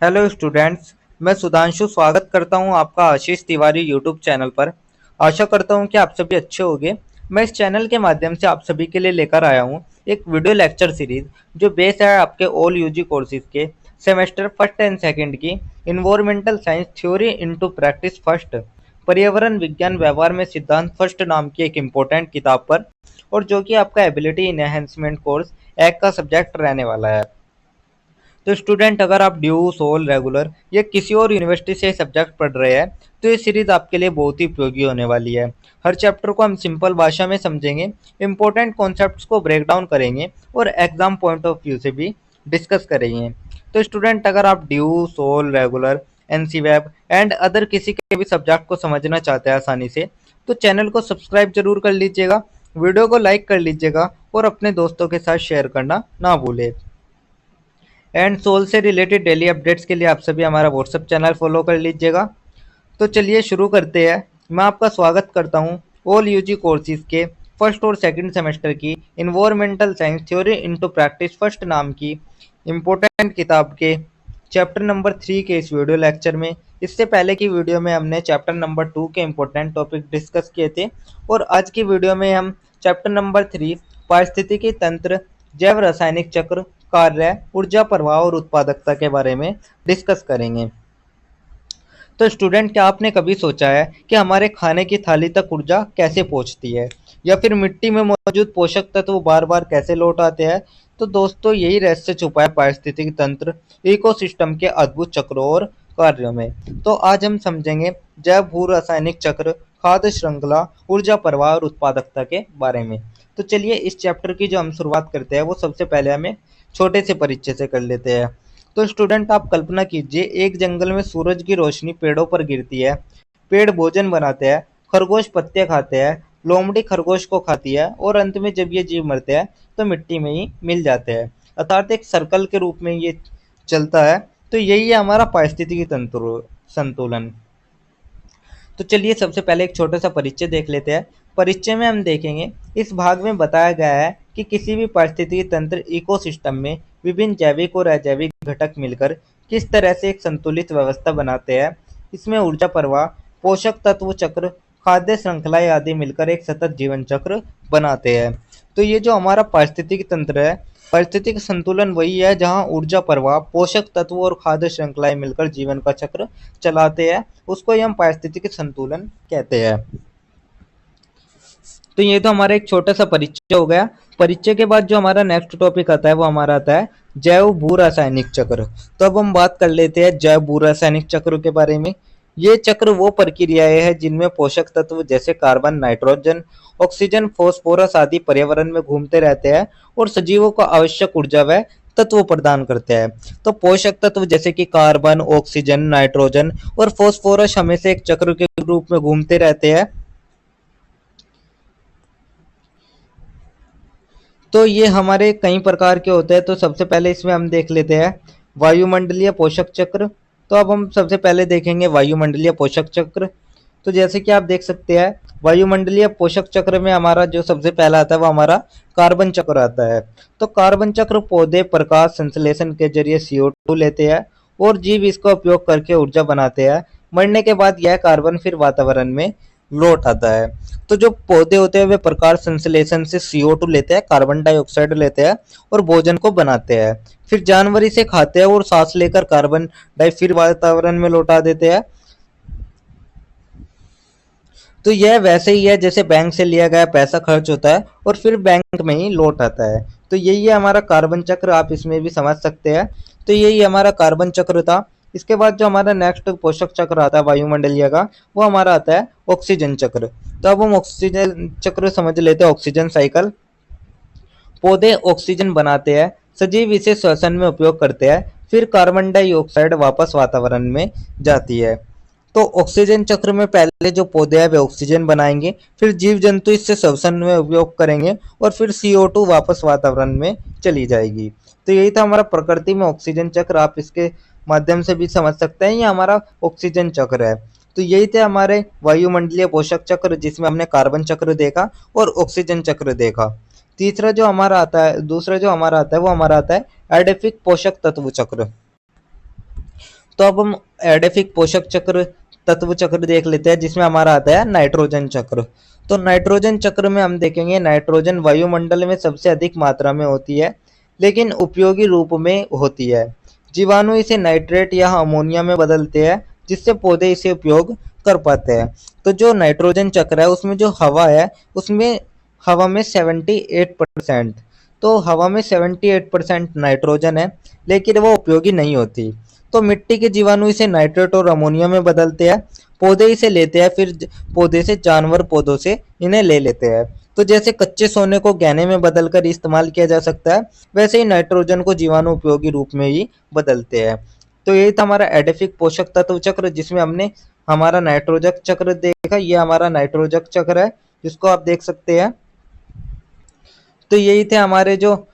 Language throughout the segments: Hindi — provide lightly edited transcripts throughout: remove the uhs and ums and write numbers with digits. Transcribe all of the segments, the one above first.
Hello students. मैं सुधांशु स्वागत करता हूं आपका आशीष तिवारी यूट्यूब चैनल पर। आशा करता हूं कि आप सभी अच्छे होंगे। मैं इस चैनल के माध्यम से आप सभी के लिए लेकर आया हूं एक वीडियो लेक्चर सीरीज जो बेस है आपके ऑल यूजी कोर्सेज के सेमेस्टर फर्स्ट एंड सेकंड की environmental science theory into practice first पर्यावरण विज्ञान व्यवहार में सिद्धांत फर्स्ट नाम की एक इम्पोर्टेंट किताब पर, और जो कि आपका एबिलिटी इनहेंसमेंट कोर्स एक का सब्जेक्ट रहने वाला है। तो स्टूडेंट, अगर आप ड्यू, सोल, रेगुलर या किसी और यूनिवर्सिटी से सब्जेक्ट पढ़ रहे हैं तो ये सीरीज आपके लिए बहुत ही उपयोगी होने वाली है। हर चैप्टर को हम सिंपल भाषा में समझेंगे, इंपॉर्टेंट कॉन्सेप्ट्स को ब्रेक डाउन करेंगे और एग्जाम पॉइंट ऑफ व्यू से भी डिस्कस करेंगे। तो स्टूडेंट, अगर आप DU, SOL, regular, NCWEB and other किसी के भी सब्जेक्ट को समझना चाहते हैं आसानी से, तो चैनल को सब्सक्राइब जरूर कर लीजिएगा, वीडियो को लाइक कर लीजिएगा और अपने दोस्तों के साथ शेयर करना ना भूलें। एंड सोल से रिलेटेड डेली अपडेट्स के लिए आप सभी हमारा व्हाट्सएप चैनल फॉलो कर लीजिएगा। तो चलिए शुरू करते हैं। मैं आपका स्वागत करता हूं ऑल यूजी कोर्सेज के फर्स्ट और सेकंड सेमेस्टर की environmental science theory into practice first नाम की इम्पोर्टेंट किताब के चैप्टर नंबर 3 के इस वीडियो लेक्चर में। इससे पहले की वीडियो में हमने चैप्टर नंबर 2 के इम्पोर्टेंट टॉपिक डिस्कस किए थे, और आज की वीडियो में हम चैप्टर नंबर 3 पारिस्थितिकी तंत्र, जैव रासायनिक चक्र, कार्य, ऊर्जा प्रवाह और उत्पादकता के बारे में डिस्कस करेंगे। तो स्टूडेंट, क्या आपने कभी सोचा है कि हमारे खाने की थाली तक ऊर्जा कैसे पहुंचती है, या फिर मिट्टी में मौजूद पोषक तत्व बार बार कैसे लौट आते हैं? तो दोस्तों, यही रहस्य छुपा है पारिस्थितिकी तंत्र इकोसिस्टम के अद्भुत चक्रों और कार्यों में। तो आज हम समझेंगे जैव भू रासायनिक चक्र, खाद्य श्रृंखला, ऊर्जा प्रवाह और उत्पादकता के बारे में। तो चलिए इस चैप्टर की जो हम शुरुआत करते हैं वो सबसे पहले हमें छोटे से परिचय से कर लेते हैं। तो स्टूडेंट, आप कल्पना कीजिए एक जंगल में सूरज की रोशनी पेड़ों पर गिरती है। पेड़ भोजन बनाते हैं, खरगोश पत्ते खाते हैं, लोमड़ी खरगोश को खाती है, और अंत में जब ये जीव मरते हैं तो मिट्टी में ही मिल जाते हैं, अर्थात एक सर्कल के रूप में ये चलता है। तो यही है हमारा पारिस्थितिकी तंत्र संतुलन। तो चलिए सबसे पहले एक छोटा सा परिचय देख लेते हैं। परिचय में हम देखेंगे, इस भाग में बताया गया है कि किसी भी पारिस्थितिकी तंत्र इकोसिस्टम में विभिन्न जैविक और अजैविक घटक मिलकर किस तरह से एक संतुलित व्यवस्था बनाते हैं। इसमें ऊर्जा प्रवाह, पोषक तत्व चक्र, खाद्य श्रृंखलाएं आदि मिलकर एक सतत जीवन चक्र बनाते हैं। तो ये जो हमारा पारिस्थितिकी तंत्र है, पारिस्थितिक संतुलन वही है जहां ऊर्जा प्रवाह, पोषक तत्व और खाद्य श्रृंखलाएं मिलकर जीवन का चक्र चलाते हैं। उसको ही हम पारिस्थितिक संतुलन कहते हैं। तो ये तो हमारा एक छोटा सा परिचय हो गया। परिचय के बाद जो हमारा नेक्स्ट टॉपिक आता है वो हमारा आता है जैव भू रासायनिक चक्र। तो अब हम बात कर लेते हैं जैव भू रासायनिक चक्र के बारे में। ये चक्र वो प्रक्रियाएं हैं जिनमें पोषक तत्व जैसे कार्बन, नाइट्रोजन, ऑक्सीजन, फास्फोरस आदि पर्यावरण में घूमते रहते हैं और सजीवों को आवश्यक ऊर्जा व तत्व प्रदान करते हैं। तो पोषक तत्व जैसे कि कार्बन, ऑक्सीजन, नाइट्रोजन और फास्फोरस हमेशा एक चक्र के रूप में घूमते रहते हैं। तो ये हमारे कई प्रकार के होते हैं। तो सबसे पहले इसमें हम देख लेते हैं वायुमंडलीय पोषक चक्र। तो अब हम सबसे पहले देखेंगे वायुमंडलीय पोषक चक्र। तो जैसे कि आप देख सकते हैं, वायुमंडलीय पोषक चक्र में हमारा जो सबसे पहला आता है वो हमारा कार्बन चक्र आता है। तो कार्बन चक्र पौधे प्रकाश संश्लेषण के जरिए CO2 लेते हैं और जीव इसका उपयोग करके ऊर्जा बनाते हैं। मरने के बाद यह कार्बन फिर वातावरण में लौट आता है। तो जो पौधे होते हैं वे प्रकाश संश्लेषण से CO2 लेते हैं, कार्बन डाइऑक्साइड लेते हैं और भोजन को बनाते हैं। फिर जानवर इसे खाते हैं और सांस लेकर कार्बन डाइ फिर वातावरण में लौटा देते हैं। तो यह वैसे ही है जैसे बैंक से लिया गया पैसा खर्च होता है और फिर बैंक में ही लौट आता है। तो यही है हमारा कार्बन चक्र, आप इसमें भी समझ सकते हैं। तो यही हमारा कार्बन चक्र था। इसके बाद जो हमारा नेक्स्ट पोषक चक्र आता है वायुमंडलीय का, वो हमारा आता है ऑक्सीजन चक्र। तो अब हम ऑक्सीजन चक्र समझ लेते हैं। ऑक्सीजन साइकिल, पौधे ऑक्सीजन बनाते हैं, सजीव इसे श्वसन में उपयोग करते हैं, फिर कार्बन डाइऑक्साइड वापस वातावरण में जाती है। तो ऑक्सीजन चक्र में पहले जो पौधे हैं वे ऑक्सीजन बनाएंगे, फिर जीव जंतु इससे श्वसन में उपयोग करेंगे और फिर CO2 वापस वातावरण में चली जाएगी। तो यही था हमारा प्रकृति में ऑक्सीजन चक्र, आप इसके माध्यम से भी समझ सकते हैं। ये हमारा ऑक्सीजन चक्र है। तो यही थे हमारे वायुमंडलीय पोषक चक्र, जिसमें हमने कार्बन चक्र देखा और ऑक्सीजन चक्र देखा। तीसरा जो हमारा आता है, दूसरा जो हमारा आता है वो हमारा आता है एडेफिक पोषक तत्व चक्र। तो अब हम एडेफिक पोषक चक्र तत्व चक्र देख लेते हैं, जिसमें हमारा आता है नाइट्रोजन चक्र। तो नाइट्रोजन चक्र में हम देखेंगे नाइट्रोजन वायुमंडल में सबसे अधिक मात्रा में होती है, लेकिन उपयोगी रूप में होती है। जीवाणु इसे नाइट्रेट या अमोनिया में बदलते हैं, जिससे पौधे इसे उपयोग कर पाते हैं। तो जो नाइट्रोजन चक्र है उसमें जो हवा है, उसमें हवा में 78%, तो हवा में 78% नाइट्रोजन है, लेकिन वो उपयोगी नहीं होती। तो मिट्टी के जीवाणु इसे नाइट्रेट और अमोनिया में बदलते हैं, पौधे इसे लेते हैं, फिर पौधे से जानवर पौधों से इन्हें ले लेते हैं। तो जैसे कच्चे सोने को गहने में बदलकर इस्तेमाल किया जा सकता है, वैसे ही नाइट्रोजन को जीवाणु उपयोगी रूप में ही बदलते हैं। तो यही था हमारा एडेफिक पोषक तत्व चक्र, जिसमें हमने हमारा नाइट्रोजन चक्र देखा। ये हमारा नाइट्रोजन चक्र है, जिसको आप देख सकते हैं। तो यही थे हमारे जो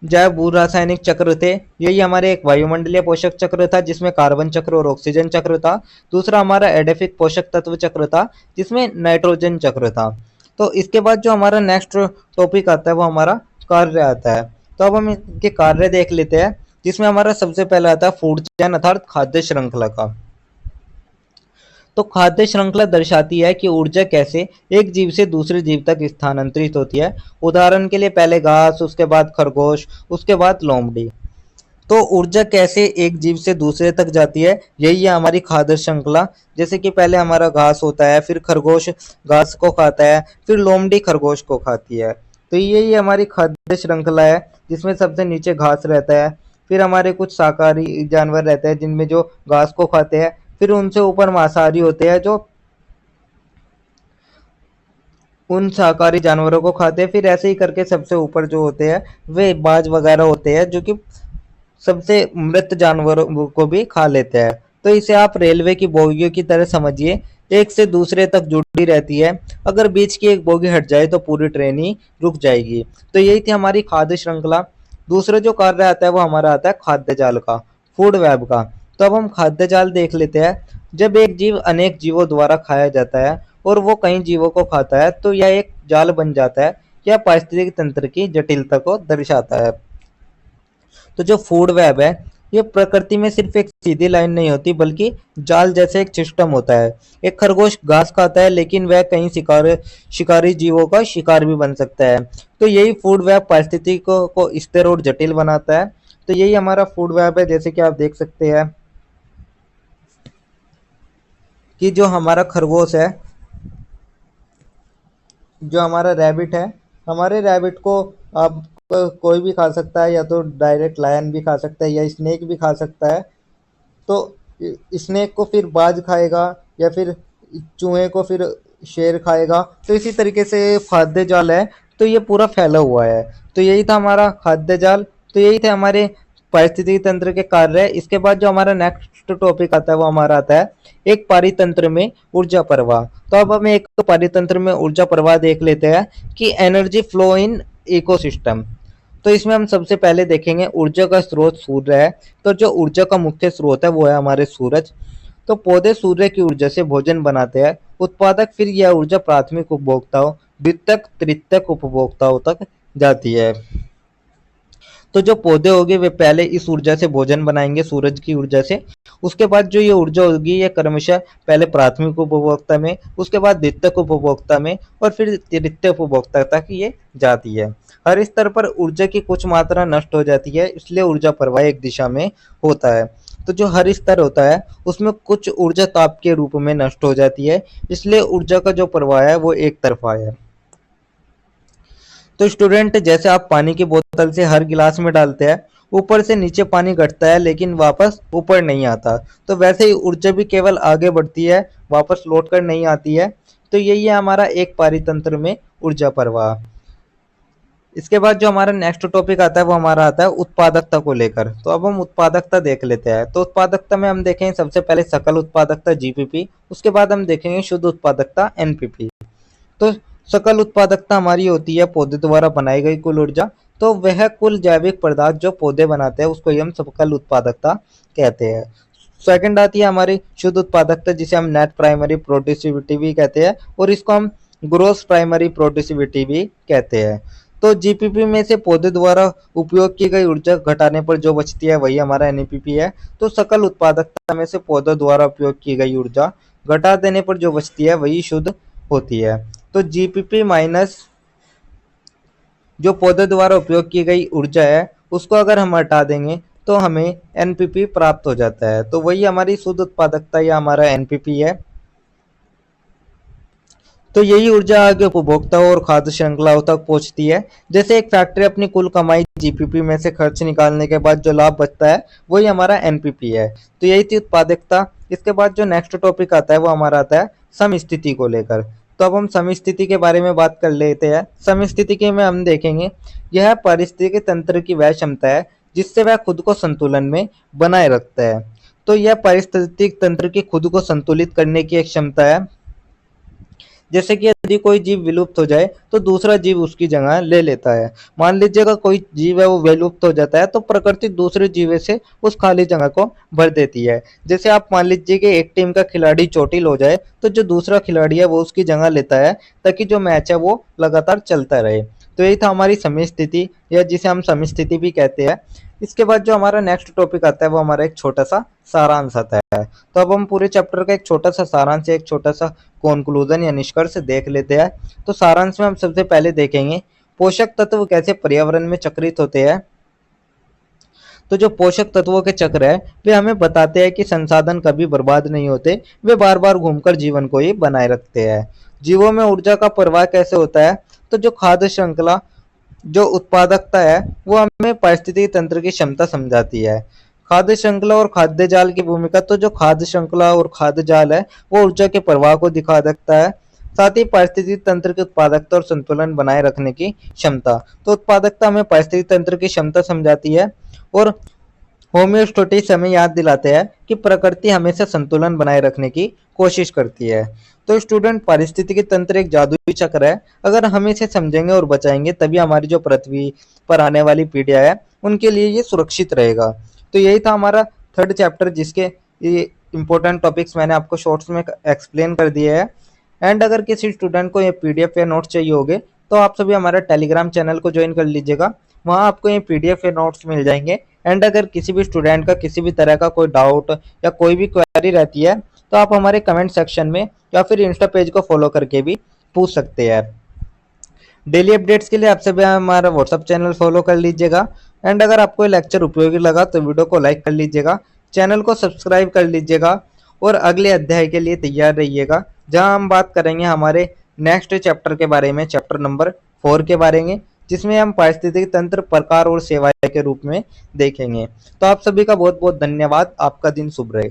जैव भू रासायनिक चक्र थे। यही हमारे एक वायुमंडलीय पोषक चक्र था, जिसमें कार्बन चक्र और ऑक्सीजन चक्र था। दूसरा हमारा एडेफिक पोषक तत्व चक्र था, जिसमें नाइट्रोजन चक्र था। तो इसके बाद जो हमारा नेक्स्ट टॉपिक आता है वो हमारा कार्य आता है। तो अब हम इनके कार्य देख लेते हैं, जिसमें हमारा सबसे पहला आता है फूड चेन अर्थात खाद्य श्रृंखला का। तो खाद्य श्रृंखला दर्शाती है कि ऊर्जा कैसे एक जीव से दूसरे जीव तक स्थानांतरित होती है। उदाहरण के लिए पहले घास, उसके बाद खरगोश, उसके बाद लोमड़ी। तो ऊर्जा कैसे एक जीव से दूसरे तक जाती है, यही है हमारी खाद्य श्रृंखला। जैसे कि पहले हमारा घास होता है, फिर खरगोश घास को खाता है, फिर लोमड़ी खरगोश को खाती है। तो यही हमारी खाद्य श्रृंखला है, जिसमें सबसे नीचे घास रहता है, फिर हमारे कुछ शाकाहारी जानवर रहते हैं जिनमें जो घास को खाते हैं, फिर उनसे ऊपर मांसाहारी होते हैं जो उन शाकाहारी जानवरों को खाते हैं। फिर ऐसे ही करके सबसे ऊपर जो होते हैं वे बाज वगैरह होते हैं, जो कि सबसे मृत जानवरों को भी खा लेते हैं। तो इसे आप रेलवे की बोगियों की तरह समझिए, एक से दूसरे तक जुड़ी रहती है। अगर बीच की एक बोगी हट जाए तो पूरी ट्रेन ही रुक जाएगी। तो यही थी हमारी खाद्य श्रृंखला। दूसरा जो कार्य आता है वो हमारा आता है खाद्य जाल का, फूड वेब का। तो अब हम खाद्य जाल देख लेते हैं। जब एक जीव अनेक जीवों द्वारा खाया जाता है और वो कई जीवों को खाता है, तो यह एक जाल बन जाता है। यह पारिस्थितिक तंत्र की जटिलता को दर्शाता है। तो जो फूड वेब है, ये प्रकृति में सिर्फ एक सीधी लाइन नहीं होती, बल्कि जाल जैसे एक सिस्टम होता है। एक खरगोश घास खाता है, लेकिन वह कई शिकारी जीवों का शिकार भी बन सकता है। तो यही फूड वेब परिस्थिति को स्थिर और जटिल बनाता है। तो यही हमारा फूड वेब है। जैसे कि आप देख सकते हैं कि जो हमारा खरगोश है, जो हमारा रैबिट है, हमारे रैबिट को आप कोई भी खा सकता है, या तो डायरेक्ट लायन भी खा सकता है या स्नेक भी खा सकता है। तो स्नेक को फिर बाज खाएगा, या फिर चूहे को फिर शेर खाएगा। तो इसी तरीके से खाद्य जाल है, तो ये पूरा फैला हुआ है। तो यही था हमारा खाद्य जाल। तो यही थे हमारे पारिस्थितिकी तंत्र के कार्य। इसके बाद जो हमारा नेक्स्ट टॉपिक आता है वो हमारा आता है एक पारितंत्र में ऊर्जा प्रवाह। तो अब हम एक पारितंत्र में ऊर्जा प्रवाह देख लेते हैं कि एनर्जी फ्लो इन इकोसिस्टम। तो इसमें हम सबसे पहले देखेंगे ऊर्जा का स्रोत सूर्य है। तो जो ऊर्जा का मुख्य स्रोत है वो है हमारे सूरज। तो पौधे सूर्य की ऊर्जा से भोजन बनाते हैं। उत्पादक फिर यह ऊर्जा प्राथमिक उपभोक्ताओं, द्वितीयक तृतीयक उपभोक्ताओं तक जाती है। तो जो पौधे होंगे वे पहले इस ऊर्जा से भोजन बनाएंगे, सूरज की ऊर्जा से। उसके बाद जो ये ऊर्जा होगी ये क्रमशः पहले प्राथमिक उपभोक्ता में, उसके बाद द्वितीयक उपभोक्ता में, और फिर तृतीय उपभोक्ता तक ये जाती है। हर स्तर पर ऊर्जा की कुछ मात्रा नष्ट हो जाती है, इसलिए ऊर्जा प्रवाह एक दिशा में होता है। तो जो हर स्तर होता है उसमें कुछ ऊर्जा ताप के रूप में नष्ट हो जाती है, इसलिए ऊर्जा का जो प्रवाह है वो एक तरफा है। तो स्टूडेंट, जैसे आप पानी की बोतल से हर गिलास में डालते हैं, ऊपर से नीचे पानी घटता है लेकिन वापस ऊपर नहीं आता, तो वैसे ही ऊर्जा भी केवल आगे बढ़ती है, वापस लौट कर नहीं आती है। तो यही है हमारा एक पारितंत्र में ऊर्जा प्रवाह। इसके बाद जो हमारा नेक्स्ट टॉपिक आता है वो हमारा आता है उत्पादकता को लेकर। तो अब हम उत्पादकता देख लेते हैं। तो उत्पादकता में हम देखेंगे सबसे पहले सकल उत्पादकता जीपीपी, उसके बाद हम देखेंगे शुद्ध उत्पादकता एनपीपी। तो सकल उत्पादकता हमारी होती है पौधे द्वारा बनाई गई कुल ऊर्जा। तो वह कुल जैविक पदार्थ जो पौधे बनाते हैं उसको ही हम सकल उत्पादकता कहते हैं। सेकंड आती है हमारी शुद्ध उत्पादकता, जिसे हम नेट प्राइमरी प्रोड्यूसिविटी भी कहते हैं, और इसको हम ग्रोस प्राइमरी प्रोड्यूसिविटी भी कहते हैं। तो जीपीपी में से पौधे द्वारा उपयोग की गई ऊर्जा घटाने पर जो बचती है वही हमारा एनपीपी है। तो सकल उत्पादकता में से पौधों द्वारा उपयोग की गई ऊर्जा घटा देने पर जो बचती है वही शुद्ध होती है। तो जीपीपी माइनस जो पौधे द्वारा उपयोग की गई ऊर्जा है उसको अगर हम हटा देंगे तो हमें एनपीपी प्राप्त हो जाता है। तो वही हमारी शुद्ध उत्पादकता या हमारा एनपीपी है। तो यही ऊर्जा आगे उपभोक्ताओं और खाद्य श्रृंखलाओं तक पहुंचती है। जैसे एक फैक्ट्री अपनी कुल कमाई जीपीपी में से खर्च निकालने के बाद जो लाभ बचता है वही हमारा एनपीपी है। तो यही थी उत्पादकता। इसके बाद जो नेक्स्ट टॉपिक आता है वो हमारा आता है समस्थिति को लेकर। तो अब हम समस्थिति के बारे में बात कर लेते हैं। समस्थिति के में हम देखेंगे यह पारिस्थितिकी तंत्र की वह क्षमता है जिससे वह खुद को संतुलन में बनाए रखता है। तो यह पारिस्थितिक तंत्र की खुद को संतुलित करने की एक क्षमता है। जैसे कि यदि कोई जीव विलुप्त हो जाए तो दूसरा जीव उसकी जगह ले लेता है। मान लीजिएगा कोई जीव है वो विलुप्त हो जाता है तो प्रकृति दूसरे जीव से उस खाली जगह को भर देती है। जैसे आप मान लीजिए कि एक टीम का खिलाड़ी चोटिल हो जाए तो जो दूसरा खिलाड़ी है वो उसकी जगह लेता है ताकि जो मैच है वो लगातार चलता रहे। तो यही था हमारी समस्थिति या जिसे हम समस्थिति भी कहते हैं। इसके बाद जो हमारा नेक्स्ट टॉपिक आता है वो हमारा एक छोटा सा सारांश आता है। तो अब हम पूरे चैप्टर का एक छोटा सा सारांश एक छोटा सा कंक्लूजन या निष्कर्ष देख लेते हैं। तो सारांश में हम सबसे पहले देखेंगे पोषक तत्व कैसे पर्यावरण में चक्रित होते हैं। तो जो पोषक तत्वों के चक्र है वे हमें बताते हैं कि संसाधन कभी बर्बाद नहीं होते, वे बार बार घूमकर जीवन को ही बनाए रखते हैं। जीवों में ऊर्जा का प्रवाह कैसे होता है। तो जो खाद्य श्रृंखला जो उत्पादकता है वो हमें पारिस्थितिकी तंत्र की क्षमता समझाती है। खाद्य श्रृंखला और खाद्य जाल की भूमिका। तो जो खाद्य श्रृंखला और खाद्य जाल है वो ऊर्जा के प्रवाह को दिखा सकता है। साथ ही पारिस्थितिकी तंत्र की उत्पादकता और संतुलन बनाए रखने की क्षमता। तो उत्पादकता हमें पारिस्थितिकी तंत्र की क्षमता समझाती है और होम्योस्टेसिस हमें याद दिलाते हैं कि प्रकृति हमेशा संतुलन बनाए रखने की कोशिश करती है। तो स्टूडेंट पारिस्थितिकी तंत्र एक जादुई चक्र है। अगर हम इसे समझेंगे और बचाएंगे तभी हमारी जो पृथ्वी पर आने वाली पीढ़ियां है उनके लिए ये सुरक्षित रहेगा। तो यही था हमारा थर्ड चैप्टर जिसके ये इंपॉर्टेंट टॉपिक्स मैंने आपको शॉर्ट्स में एक्सप्लेन कर दिए हैं। एंड अगर किसी स्टूडेंट को ये पीडीएफ या नोट्स चाहिए होंगे तो आप सभी हमारा टेलीग्राम चैनल को ज्वाइन कर लीजिएगा। वहाँ आपको ये पीडीएफ या नोट्स मिल जाएंगे। एंड अगर किसी भी स्टूडेंट का किसी भी तरह का कोई डाउट या कोई भी क्वेरी रहती है तो आप हमारे कमेंट सेक्शन में या फिर इंस्टा पेज को फॉलो करके भी पूछ सकते हैं। डेली अपडेट्स के लिए आप सभी हमारा व्हाट्सअप चैनल फॉलो कर लीजिएगा। एंड अगर आपको ये लेक्चर उपयोगी लगा तो वीडियो को लाइक कर लीजिएगा, चैनल को सब्सक्राइब कर लीजिएगा और अगले अध्याय के लिए तैयार रहिएगा जहां हम बात करेंगे हमारे नेक्स्ट चैप्टर के बारे में, चैप्टर नंबर 4 के बारे में, जिसमें हम पारिस्थितिकी तंत्र प्रकार और सेवाएं के रूप में देखेंगे। तो आप सभी का बहुत बहुत धन्यवाद। आपका दिन शुभ रहे।